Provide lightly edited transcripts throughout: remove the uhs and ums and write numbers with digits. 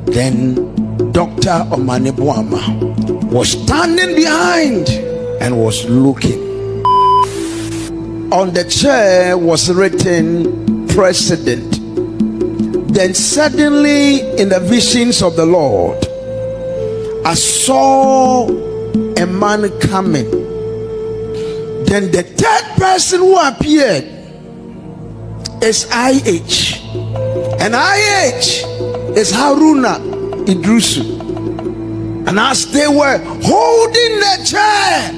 Then Dr. Omane Boamah was standing behind and was looking. On the chair was written President. Then suddenly in the visions of the Lord, I saw a man coming. Then the third person who appeared is IH. And IH is Haruna Idrusu. And as they were holding the chair,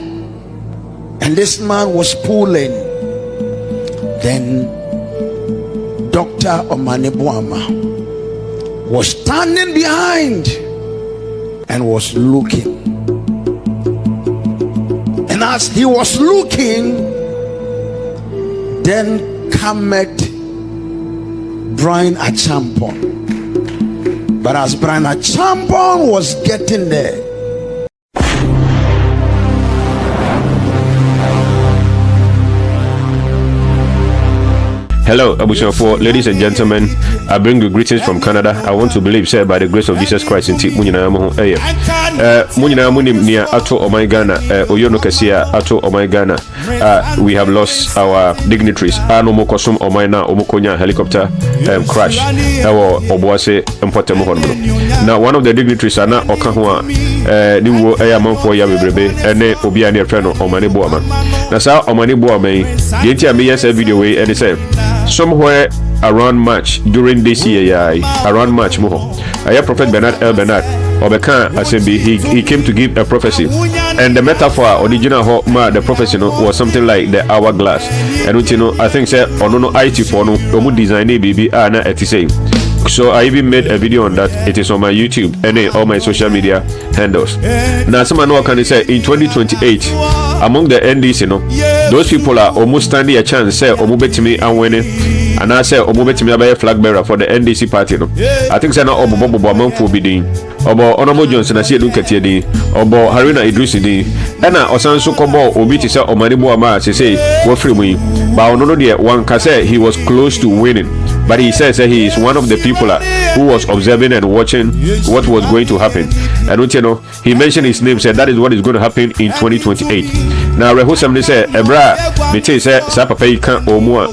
and this man was pulling, then Dr. Omane Boamah was standing behind and was looking. And as he was looking, then cometh Brian Achampon. But as Brian Achampon was getting there, hello, Abushafo, ladies and gentlemen. I bring you greetings from Canada. I want to believe, said by the grace of Jesus Christ, in Munina Munim near Ato Omane Ghana, Oyono Kasia, Ato Omane Ghana. We have lost our dignitaries. Ano Mokosum Omaina, Omokonya helicopter crash. Our Oboase Mpotemohon. Now, one of the dignitaries are now Okahua, Niwo Ayamon for Yabibrebe, and Obiani Feno, Omane Boamah. Now, so Omane Boamah, the entire video way, and he said, somewhere around March during this year, around March, I hear Prophet Bernard Elbernard he came to give a prophecy, and the metaphor original the prophecy was something like the hourglass. And I think say no IT for no design BB na say. So I even made a video on that. It is on my YouTube and all my social media handles. Now someone can say in 2028 among the NDC, those people are almost standing a chance say omubetimi and winning. And I say omubetimi abaye flag bearer for the NDC party. I think say na Omane Boamah for bidding. Obo Onomo Johnson I see look at ye Obo Haruna Idrusi di ena osan so kobo obi ti say Omane Boamah say wo free mu ba ono no de one can say he was close to winning, but he says he is one of the people who was observing and watching what was going to happen. And he mentioned his name, said that is what is going to happen in 2028. Now Rehosam say ebra me say sa papa yi kan omo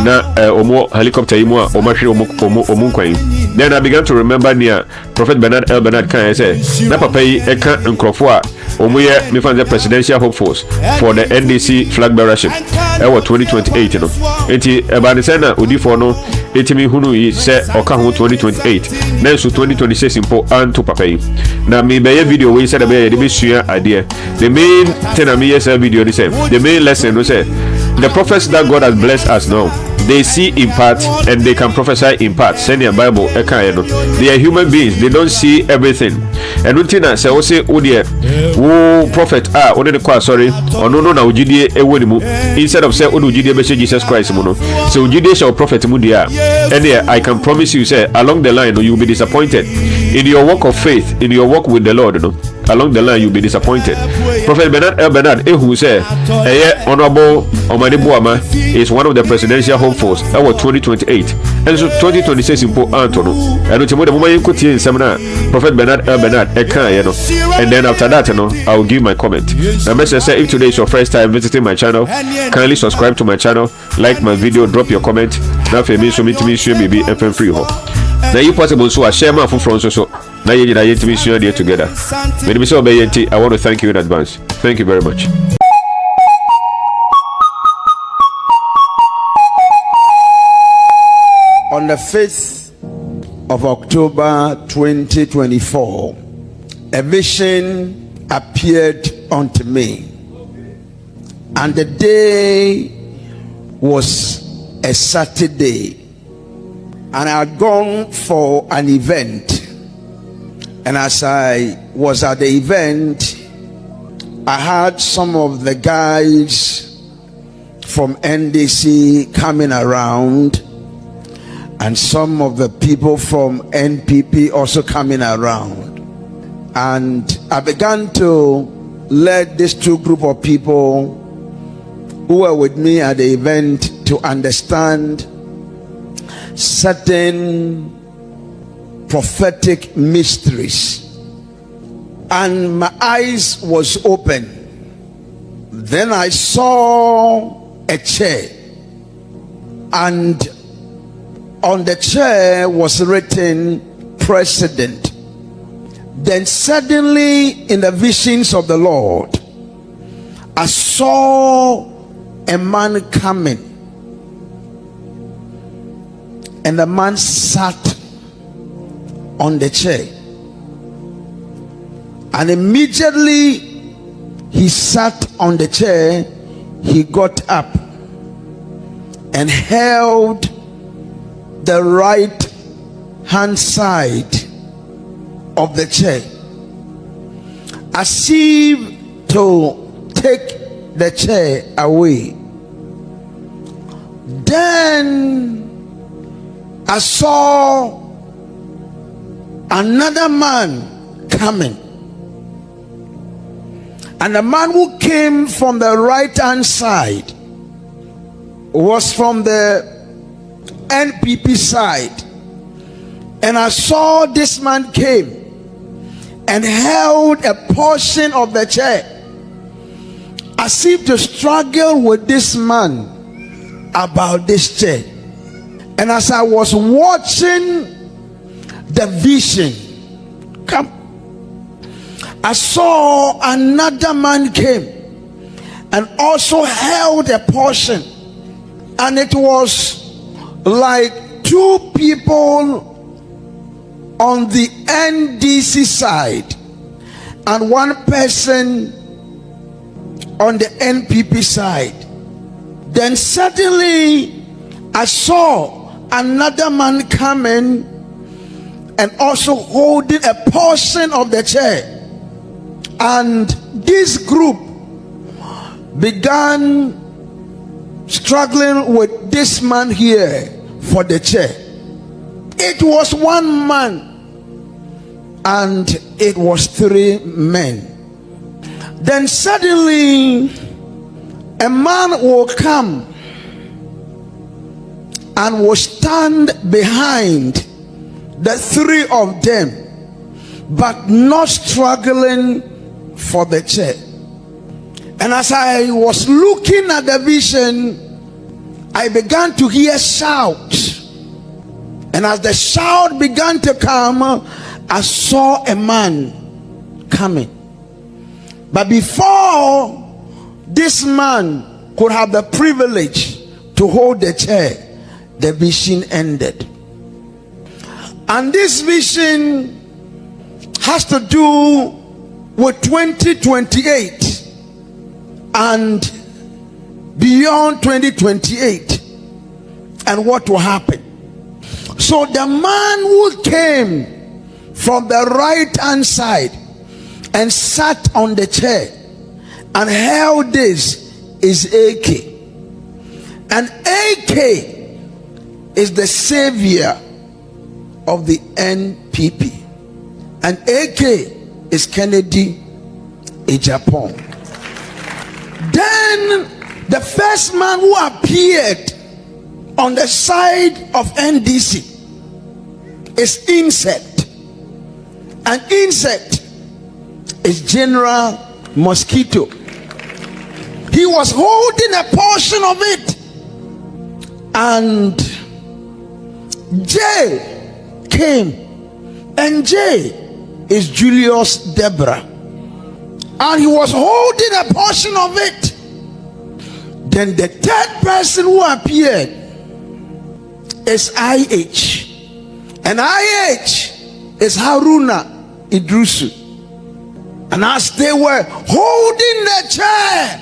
na omo helicopter yi mu a omahwe omo kwan. Then I began to remember near Prophet Bernard Elbernard can say na papa yi e kan nkrofo a omo ye me fan the presidential hopefuls for the NDC flag bearership ewo 2028 no. Enti eba ne say na odifo no etimi hunu yi say oka ho 2028 na so 2026 impo anto papa yi. Na me be video we said be dey sua idea. The main thing I me say video the same. The main lesson we say the prophets that God has blessed us now, they see in part and they can prophesy in part. Send your Bible. They are human beings. They don't see everything. And Utina say, "O say, oh prophet, only the choir, sorry, or no, na ujidie ewonimu." Instead of say, "O ujidie be Jesus Christ muno." So ujidie shall prophet mudia. And I can promise you, say, along the line, you will be disappointed in your walk of faith, in your walk with the Lord. Along the line, you'll be disappointed. Prophet Bernard Elbernard, who say, Honorable Omane Boamah is one of the presidential hopefuls. That was 2028, and so 2026 important. And the moment you could hear seminar, Prophet Bernard Elbernard, and then after that, I will give my comment. The message say, if today is your first time visiting my channel, kindly subscribe to my channel, like my video, drop your comment. Now for me, so me to me, sure baby, FM free ho. Now you possible so I share my phone so. Now you need to be sure there together. I want to thank you in advance. Thank you very much. On the 5th of October 2024, a vision appeared unto me, and the day was a Saturday, and I had gone for an event. And as I was at the event, I had some of the guys from NDC coming around, and some of the people from NPP also coming around. And I began to let these two group of people who were with me at the event to understand certain prophetic mysteries. And my eyes was open. Then I saw a chair, and on the chair was written President. Then suddenly in the visions of the Lord, I saw a man coming, and the man sat on the chair, and immediately he sat on the chair, he got up and held the right hand side of the chair as if to take the chair away. Then I saw another man coming, and the man who came from the right hand side was from the NPP side. And I saw this man came and held a portion of the chair as if to struggle with this man about this chair. And as I was watching the vision come, I saw another man came and also held a portion, and it was like two people on the NDC side and one person on the NPP side. Then suddenly I saw another man coming and also holding a portion of the chair, and this group began struggling with this man here for the chair. It was one man and it was three men. Then suddenly a man will come and will stand behind the three of them, but not struggling for the chair. And as I was looking at the vision, I began to hear shouts. And as the shout began to come, I saw a man coming. But before this man could have the privilege to hold the chair, the vision ended. And this vision has to do with 2028 and beyond 2028 and what will happen. So the man who came from the right hand side and sat on the chair and held this is AK. And AK is the savior of the NPP. And AK is Kennedy Ejapon. Then the first man who appeared on the side of NDC is Insect. And Insect is General Mosquito. He was holding a portion of it. And J came, and J is Julius Deborah, and he was holding a portion of it. Then the third person who appeared is IH, and IH is Haruna Idrusu. And as they were holding the chair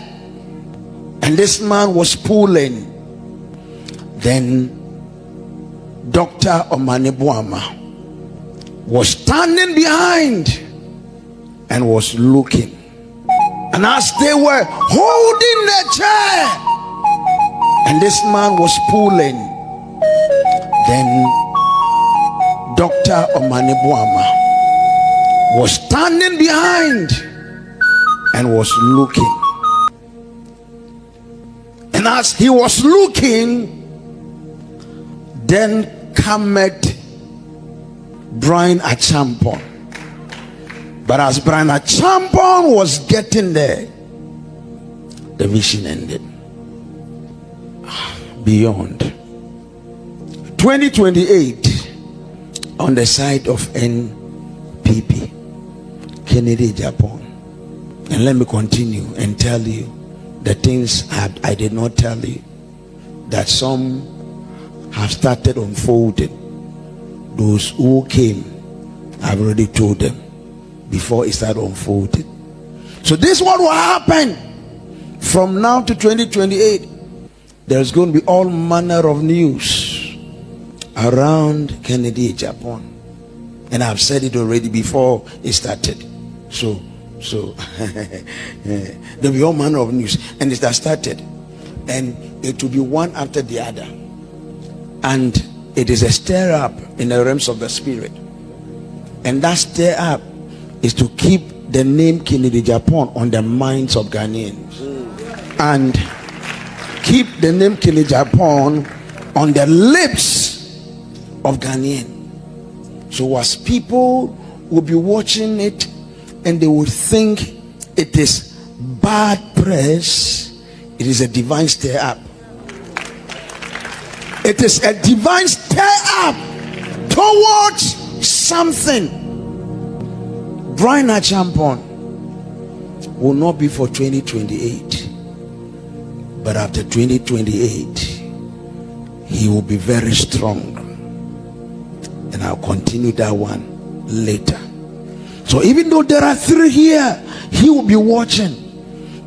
and this man was pulling, then Dr. Omane Boamah was standing behind and was looking. And as they were holding the chair and this man was pulling, then Dr. Omane Boamah was standing behind and was looking. And as he was looking, then cometh Brian Achampon. But as Brian Achampon was getting there, the vision ended. Beyond 2028, on the side of NPP, Kennedy Japan. And let me continue and tell you the things I did not tell you, that some have started unfolding. Those who came, I've already told them before it started unfolding. So this is what will happen from now to 2028. There's going to be all manner of news around Kennedy Japan, and I've said it already before it started. So there'll be all manner of news, and it has started, and it will be one after the other, and it is a stir up in the realms of the spirit, and that stir up is to keep the name Kennedy Japan on the minds of Ghanaians, and keep the name Kennedy Japan on the lips of Ghanaians. So as people will be watching it and they will think it is bad press, it is a divine stir up. It is a divine stir up towards something. Brian Achampon will not be for 2028, but after 2028 he will be very strong, and I'll continue that one later. So even though there are three here, he will be watching.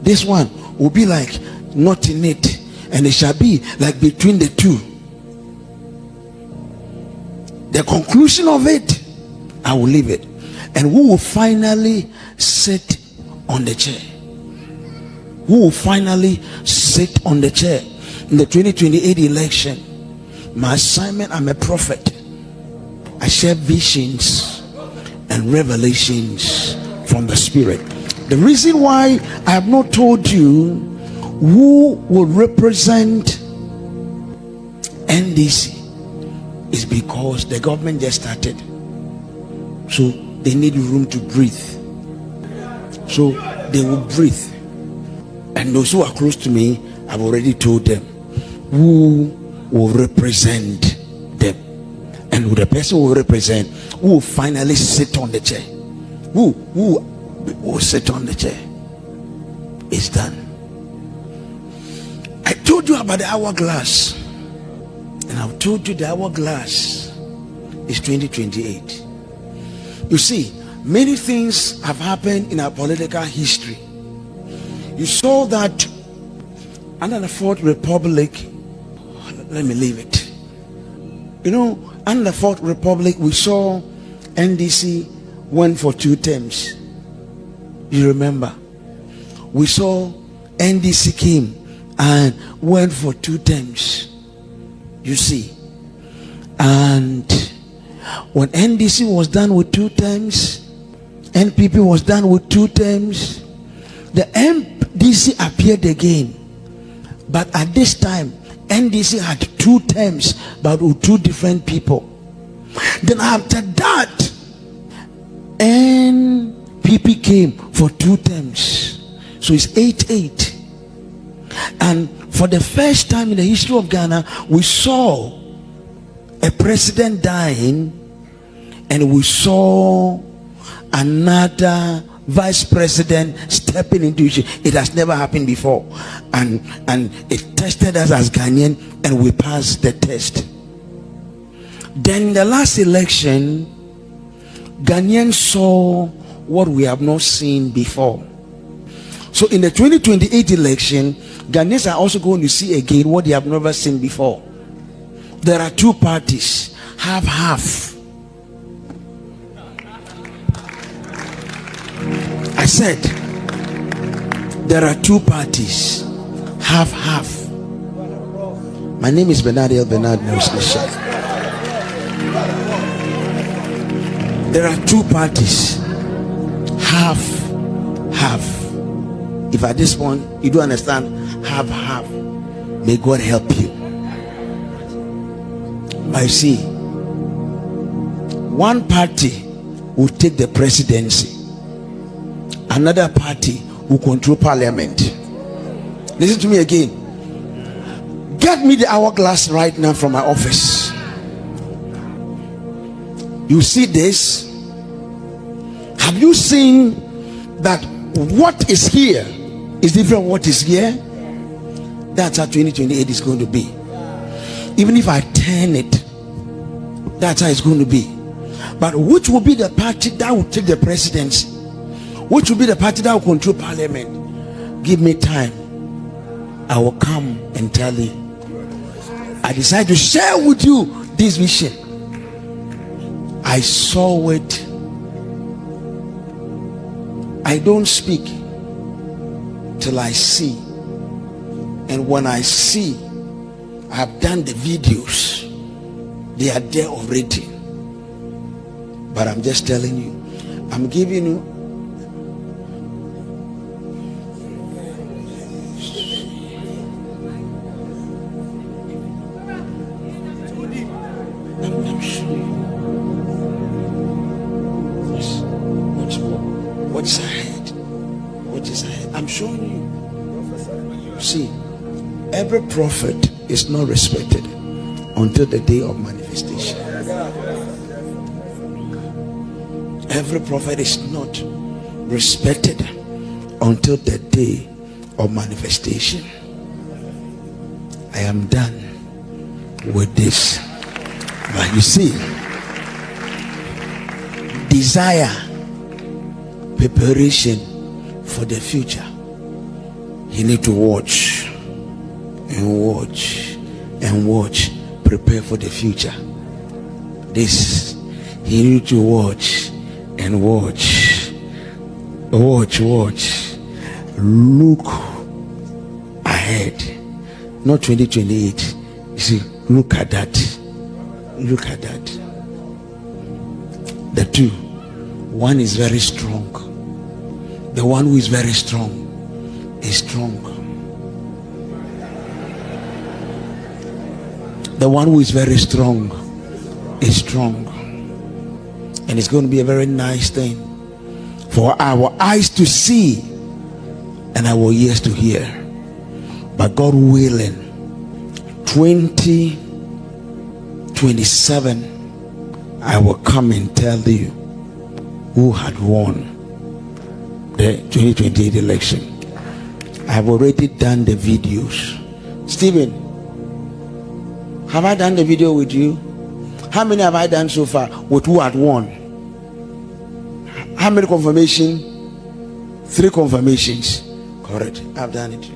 This one will be like not in it, and it shall be like between the two. The conclusion of it, I will leave it. And who will finally sit on the chair? Who will finally sit on the chair in the 2028 election? My assignment, I'm a prophet. I share visions and revelations from the spirit. The reason why I have not told you who will represent NDC is because the government just started, so they need room to breathe. So they will breathe, and those who are close to me, I've already told them who will represent them, and who the person will represent, who will finally sit on the chair, who will sit on the chair. It's done. I told you about the hourglass, and I've told you the hourglass is 2028. You see, many things have happened in our political history. You saw that under the Fourth Republic, let me leave it. You know, under the Fourth Republic, we saw NDC went for 2 terms. You remember? We saw NDC came and went for 2 terms. You see, and when NDC was done with 2 terms, NPP was done with 2 terms, the NDC appeared again, but at this time NDC had 2 terms but with 2 different people. Then after that, NPP came for 2 terms, so it's 8-8. And for the first time in the history of Ghana, we saw a president dying, and we saw another vice president stepping into it. It has never happened before, and it tested us as Ghanaian, and we passed the test. Then in the last election, Ghanaians saw what we have not seen before. So in the 2028 election, Ghanaians are also going to see again what they have never seen before. There are 2 parties, half. I said there are 2 parties, half. My name is Bernard Elbernard Prophesied. There are 2 parties, half. If at this point you don't understand half, may God help you. I see, one party will take the presidency, another party will control parliament. Listen to me again. Get me the hourglass right now from my office. You see this? Have you seen that what is here is different from what is here? That's how 2028 is going to be. Even if I turn it, that's how it's going to be. But which will be the party that will take the presidency? Which will be the party that will control parliament? Give me time. I will come and tell you. I decided to share with you this vision. I saw it. I don't speak till I see. And when I see, I have done the videos. They are there already. But I'm just telling you, I'm giving you I'm showing you what's ahead. What is ahead? I'm showing you. See, every prophet is not respected until the day of manifestation. Every prophet is not respected until the day of manifestation. I am done with this. But you see, desire, preparation for the future. You need to watch and watch and watch. Prepare for the future. This, you need to watch and watch. Watch. Look ahead. Not 2028. You see, look at that. Look at that. The two. One is very strong. The one who is very strong is strong. The one who is very strong is strong. And it's going to be a very nice thing for our eyes to see and our ears to hear. But God willing, 2027, I will come and tell you who had won the 2028 election. I've already done the videos. Stephen, have I done the video with you? How many have I done so far with who had won? How many confirmation? 3 confirmations. Correct. I've done it.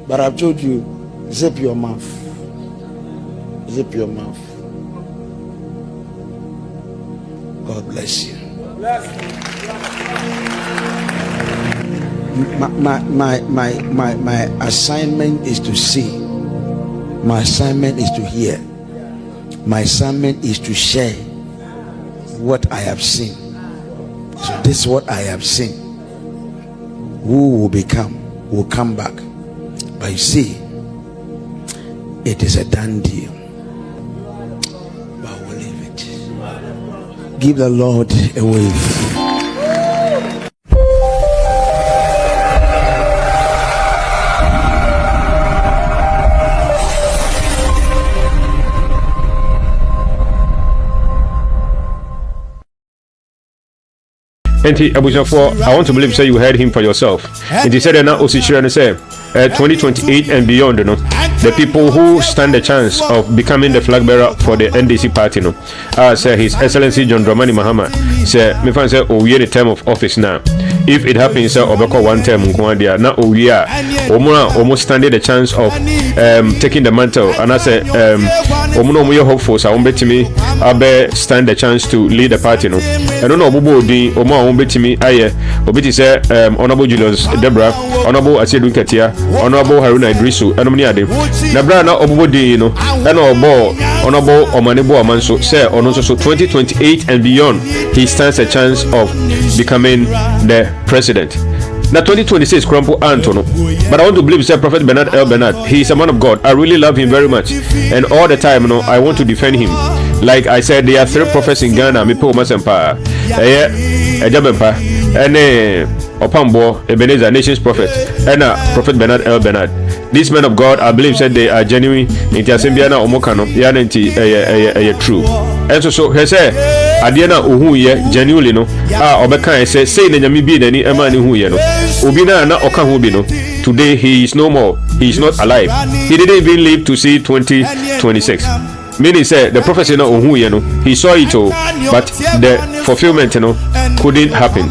But I've told you, zip your mouth. Zip your mouth. God bless you. My assignment is to see. My assignment is to hear. My assignment is to share what I have seen. So this is what I have seen. Who will become, will come back. But you see, it is a done deal. But we'll leave it. Give the Lord a wave. And I want to believe say you heard him for yourself. And he said now and say 2028 and beyond, you know, the people who stand a chance of becoming the flag bearer for the NDC party, you know, say His Excellency John Dramani Mahama say me fan say oh, we the term of office now. If it happens obeko one term now we are almost standing the chance of taking the mantle, and I say omuno hopeful so betimi abe stand the chance to lead the party, no. I don't know obubo di omo betimi aye obeti say Honorable Julius Debra, Honorable Asiedu Katia, Honorable Haruna Idrisu enomni ade na bra na obubo di, you know, and obo Honorable Omane Boamah NDC say ono so 2028 and beyond he stands a chance of becoming the president. Now 2026 crumple Antono, but I want to believe say Prophet Bernard Elbernard, he is a man of God. I really love him very much, and all the time, you know, I want to defend him Like I said, there are 3 prophets in Ghana. Me po masempa. Ejabempa. Ene Opambo, Ebenezer, nation's prophet, and Prophet Bernard Elbernard. These men of God, I believe, said they are genuine. Inti asembiana omokano, yanenti true. And so he said, Adiana uhu ye genuinely no. Obeka say na nyami bi nani ema ni hu ye no. Obina na oka hu bi no. Today he is no more. He is not alive. He didn't even live to see 2026. Meaning said the prophecy no uhu ye no. He saw it all, but the fulfillment couldn't happen.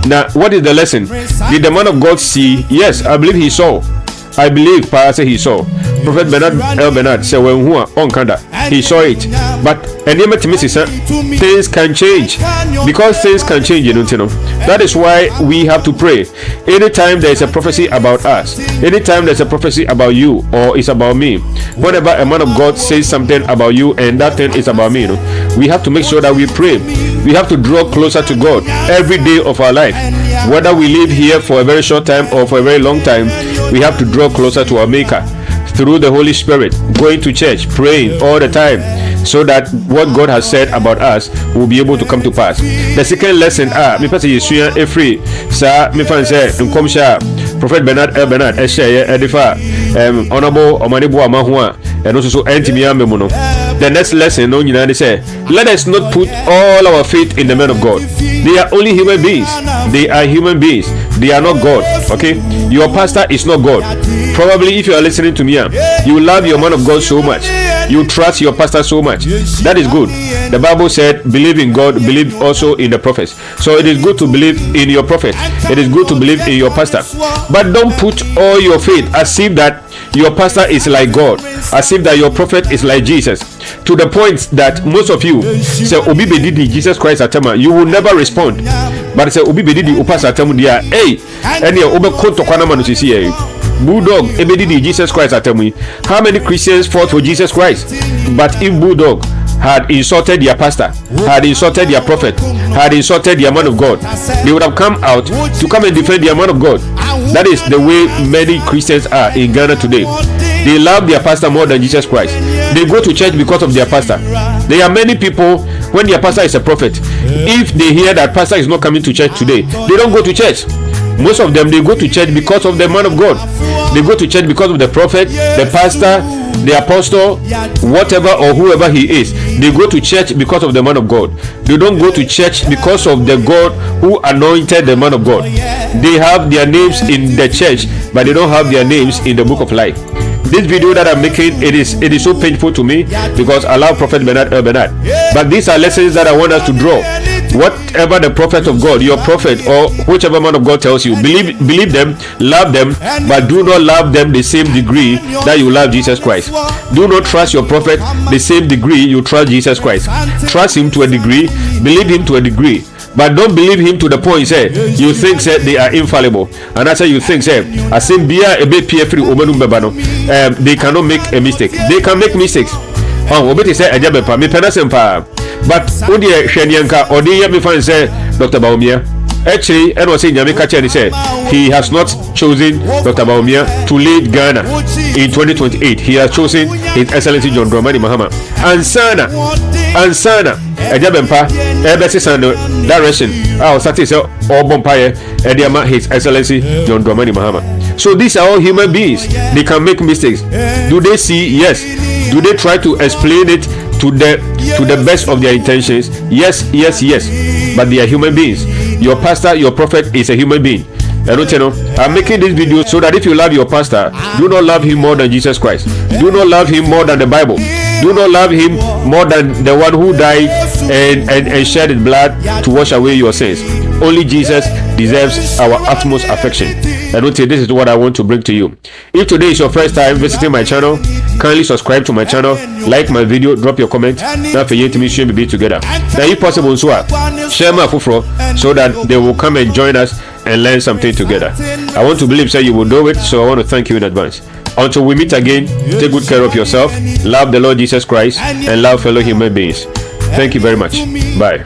Now, what is the lesson? Did the man of God see? Yes, I believe he saw. I believe Pastor he saw. Prophet Bernard Elbernard said when who on Kanda he saw it. But things can change. Because things can change, you know. That is why we have to pray. Anytime there is a prophecy about us, anytime there's a prophecy about you or it's about me, whenever a man of God says something about you and that thing is about me, we have to make sure that we pray. We have to draw closer to God every day of our life. Whether we live here for a very short time or for a very long time, we have to draw closer to our Maker through the Holy Spirit, going to church, praying all the time, so that what God has said about us will be able to come to pass. The second lesson, me pass Yeshua free, sir, me fan say, Prophet Bernard Elbernard, Edifa, Honorable Omane Boamah, and also Antimia Memono. The next lesson, let us not put all our faith in the men of God. They are only human beings. They are human beings. They are not God. Okay? Your pastor is not God. Probably if you are listening to me, you love your man of God so much. You trust your pastor so much. That is good. The Bible said, believe in God, believe also in the prophets. So it is good to believe in your prophet. It is good to believe in your pastor. But don't put all your faith as if that your pastor is like God, as if that your prophet is like Jesus, to the point that most of you say Obi Bedidi Jesus Christ atema, you will never respond. But say Obi Bedidi upas atemu dia, hey, any obe konto kwana manusisi Bulldog Ebedidi Jesus Christ atemu. How many Christians fought for Jesus Christ? But if Bulldog had insulted their pastor, had insulted their prophet, had insulted their man of God, they would have come out to come and defend their man of God. That is the way many Christians are in Ghana today. They love their pastor more than Jesus Christ. They go to church because of their pastor. There are many people, when their pastor is a prophet, if they hear that pastor is not coming to church today, they don't go to church. Most of them, they go to church because of the man of God. They go to church because of the prophet, the pastor, the apostle, whatever or whoever he is. They go to church because of the man of God. They don't go to church because of the God who anointed the man of God. They have their names in the church, but they don't have their names in the book of life. This video that I'm making, it is so painful to me because I love Prophet Bernard Elbernard. But these are lessons that I want us to draw. Whatever the prophet of God, your prophet or whichever man of God tells you, believe them, love them, but do not love them the same degree that you love Jesus Christ. Do not trust your prophet the same degree you trust Jesus Christ. Trust him to a degree, believe him to a degree, but don't believe him to the point say you think say they are infallible, and I say you think say they cannot make a mistake. They can make mistakes. But Udia Shenyanka or the Yamifan said Dr. Baumia. Actually, and was saying Yamika said he has not chosen Dr. Baumia to lead Ghana in 2028. He has chosen His Excellency John Dramani Mahama. Ansana, Ejabempa, Ebesis and direction. Our status or Bompire, Ediama, His Excellency John Dramani Mahama. So these are all human beings. They can make mistakes. Do they see? Yes. Do they try to explain it to the best of their intentions? Yes. But they are human beings. Your pastor, your prophet is a human being. I don't know. I'm making this video so that if you love your pastor, do not love him more than Jesus Christ. Do not love him more than the Bible. Do not love him more than the one who died and shed his blood to wash away your sins. Only Jesus deserves our utmost affection. I don't say this is what I want to bring to you. If today is your first time visiting my channel, kindly subscribe to my channel, like my video, drop your comment. Now for you to be together. Now if possible, share my fufro so that they will come and join us and learn something together. I want to believe that you will do it, so I want to thank you in advance. Until we meet again, take good care of yourself, love the Lord Jesus Christ, and love fellow human beings. Thank you very much. Bye.